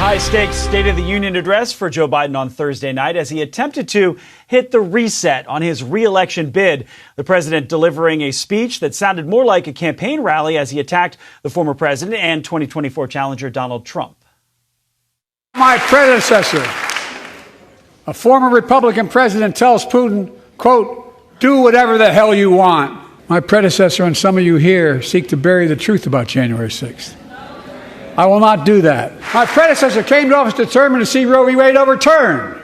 high-stakes State of the Union address for Joe Biden on Thursday night as he attempted to hit the reset on his re-election bid. The president delivering a speech that sounded more like a campaign rally as he attacked the former president and 2024 challenger Donald Trump. My predecessor, a former Republican president, tells Putin, quote, "Do whatever the hell you want." My predecessor and some of you here seek to bury the truth about January 6th. I will not do that. My predecessor came to office determined to see Roe v. Wade overturned.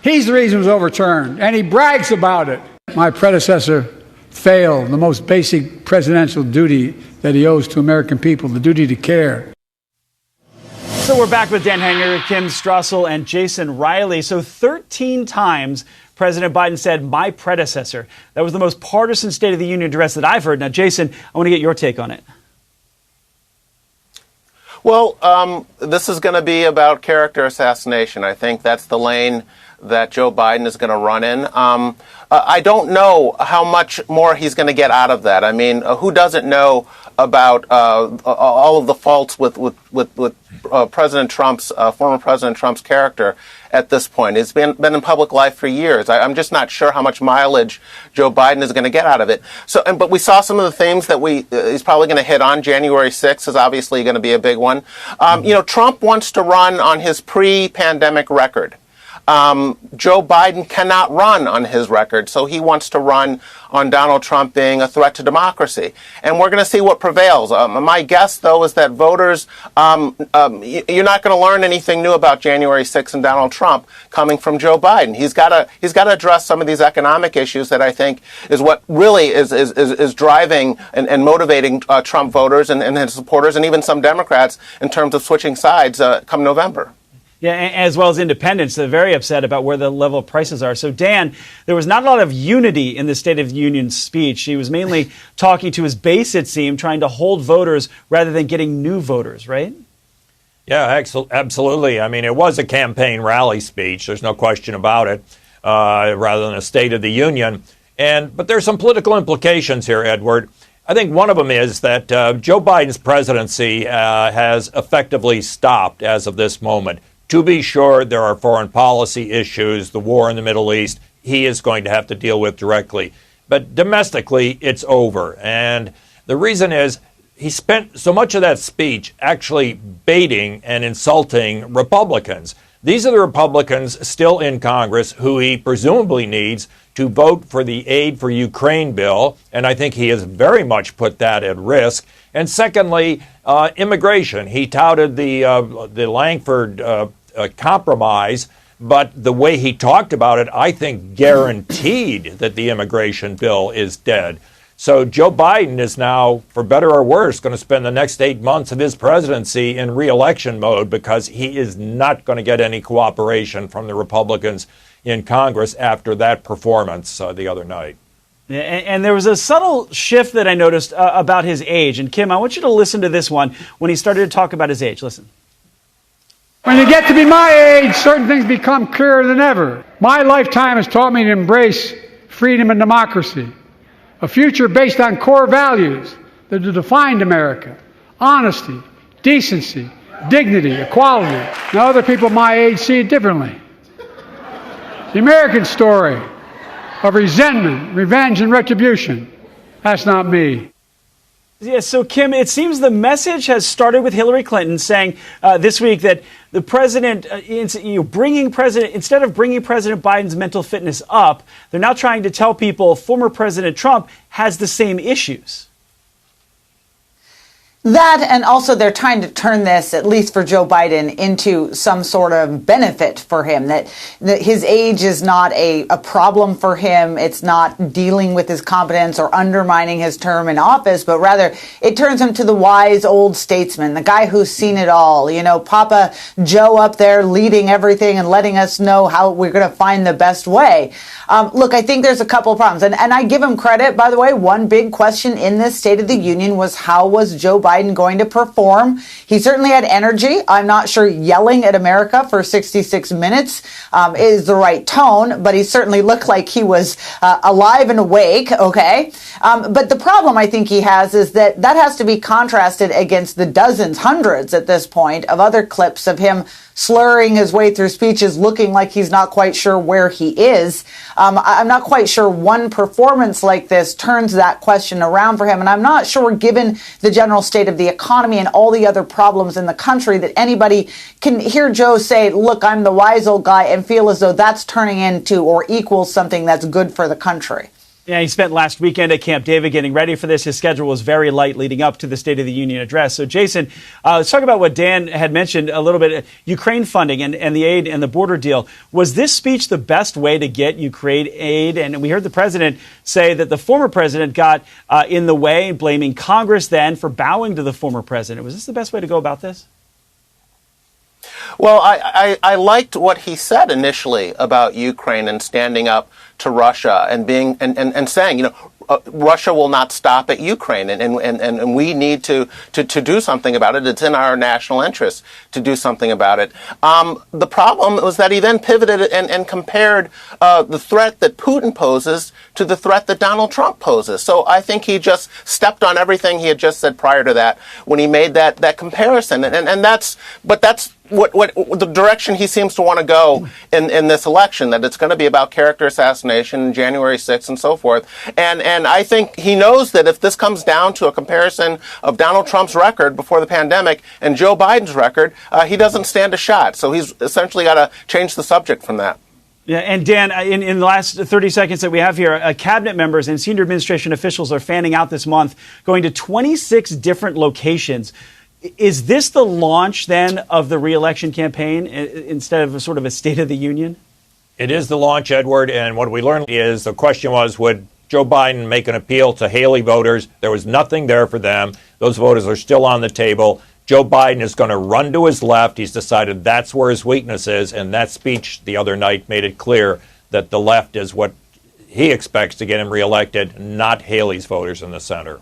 He's the reason it was overturned, and he brags about it. My predecessor failed the most basic presidential duty that he owes to American people, the duty to care. So we're back with Dan Hanger, Kim Strassel, and Jason Riley. So 13 times President Biden said, "my predecessor." That was the most partisan State of the Union address that I've heard. Now, Jason, I want to get your take on it. Well, this is going to be about character assassination. I think that's the lane that Joe Biden is going to run in. I don't know how much more he's going to get out of that. I mean, who doesn't know about all of the faults with President Trump's former President Trump's character at this point? It's been in public life for years. I'm just not sure how much mileage Joe Biden is going to get out of it. So, but we saw some of the themes that he's probably going to hit on. January 6th is obviously going to be a big one. Trump wants to run on his pre-pandemic record. Joe Biden cannot run on his record, so he wants to run on Donald Trump being a threat to democracy. And we're going to see what prevails. My guess, though, is that voters, you're not going to learn anything new about January 6th and Donald Trump coming from Joe Biden. He's got to address some of these economic issues that I think is what really is driving and motivating Trump voters and his supporters and even some Democrats in terms of switching sides come November. Yeah, as well as independents. They're very upset about where the level of prices are. So, Dan, there was not a lot of unity in the State of the Union speech. He was mainly talking to his base, it seemed, trying to hold voters rather than getting new voters, right? Yeah, absolutely. I mean, it was a campaign rally speech. There's no question about it, rather than a State of the Union. But there's some political implications here, Edward. I think one of them is that Joe Biden's presidency has effectively stopped as of this moment. To be sure, there are foreign policy issues, the war in the Middle East, he is going to have to deal with directly. But domestically, it's over. And the reason is he spent so much of that speech actually baiting and insulting Republicans. These are the Republicans still in Congress who he presumably needs to vote for the Aid for Ukraine bill, and I think he has very much put that at risk. And secondly, immigration. He touted the Langford compromise, but the way he talked about it, I think guaranteed that the immigration bill is dead. So Joe Biden is now, for better or worse, going to spend the next 8 months of his presidency in re-election mode because he is not going to get any cooperation from the Republicans in Congress after that performance the other night. Yeah, and there was a subtle shift that I noticed about his age. And Kim, I want you to listen to this one when he started to talk about his age. Listen. When you get to be my age, certain things become clearer than ever. My lifetime has taught me to embrace freedom and democracy, a future based on core values that have defined America: honesty, decency, dignity, equality. Now other people my age see it differently. The American story of resentment, revenge, and retribution. That's not me. Yeah, so Kim, it seems the message has started with Hillary Clinton saying this week that the president, instead of bringing President Biden's mental fitness up, they're now trying to tell people former President Trump has the same issues. That, and also they're trying to turn this, at least for Joe Biden, into some sort of benefit for him, that his age is not a problem for him. It's not dealing with his competence or undermining his term in office, but rather it turns him to the wise old statesman, the guy who's seen it all. You know, Papa Joe up there leading everything and letting us know how we're going to find the best way. Look, I think there's a couple of problems, and I give him credit, by the way. One big question in this State of the Union was, how was Joe Biden Biden going to perform? He certainly had energy. I'm not sure yelling at America for 66 minutes is the right tone, but he certainly looked like he was alive and awake, okay? But the problem I think he has is that has to be contrasted against the dozens, hundreds at this point, of other clips of him slurring his way through speeches, looking like he's not quite sure where he is. I'm not quite sure one performance like this turns that question around for him. And I'm not sure, given the general state of the economy and all the other problems in the country, that anybody can hear Joe say, look, I'm the wise old guy, and feel as though that's turning into or equals something that's good for the country. Yeah, he spent last weekend at Camp David getting ready for this. His schedule was very light leading up to the State of the Union address. So, Jason, let's talk about what Dan had mentioned a little bit, Ukraine funding and the aid and the border deal. Was this speech the best way to get Ukraine aid? And we heard the president say that the former president got in the way, blaming Congress then for bowing to the former president. Was this the best way to go about this? Well, I liked what he said initially about Ukraine and standing up to Russia and being and saying, Russia will not stop at Ukraine, and we need to do something about it. It's in our national interest to do something about it. The problem was that he then pivoted and compared the threat that Putin poses to the threat that Donald Trump poses. So I think he just stepped on everything he had just said prior to that when he made that comparison, and that's what the direction he seems to want to go in this election, that it's going to be about character assassination, January 6th, and so forth. And I think he knows that if this comes down to a comparison of Donald Trump's record before the pandemic and Joe Biden's record, he doesn't stand a shot. So he's essentially got to change the subject from that. Yeah, and Dan, in the last 30 seconds that we have here, cabinet members and senior administration officials are fanning out this month, going to 26 different locations. Is this the launch, then, of the re-election campaign instead of sort of a State of the Union? It is the launch, Edward, and what we learned is the question was, would Joe Biden make an appeal to Haley voters? There was nothing there for them. Those voters are still on the table. Joe Biden is going to run to his left. He's decided that's where his weakness is, and that speech the other night made it clear that the left is what he expects to get him reelected, not Haley's voters in the center.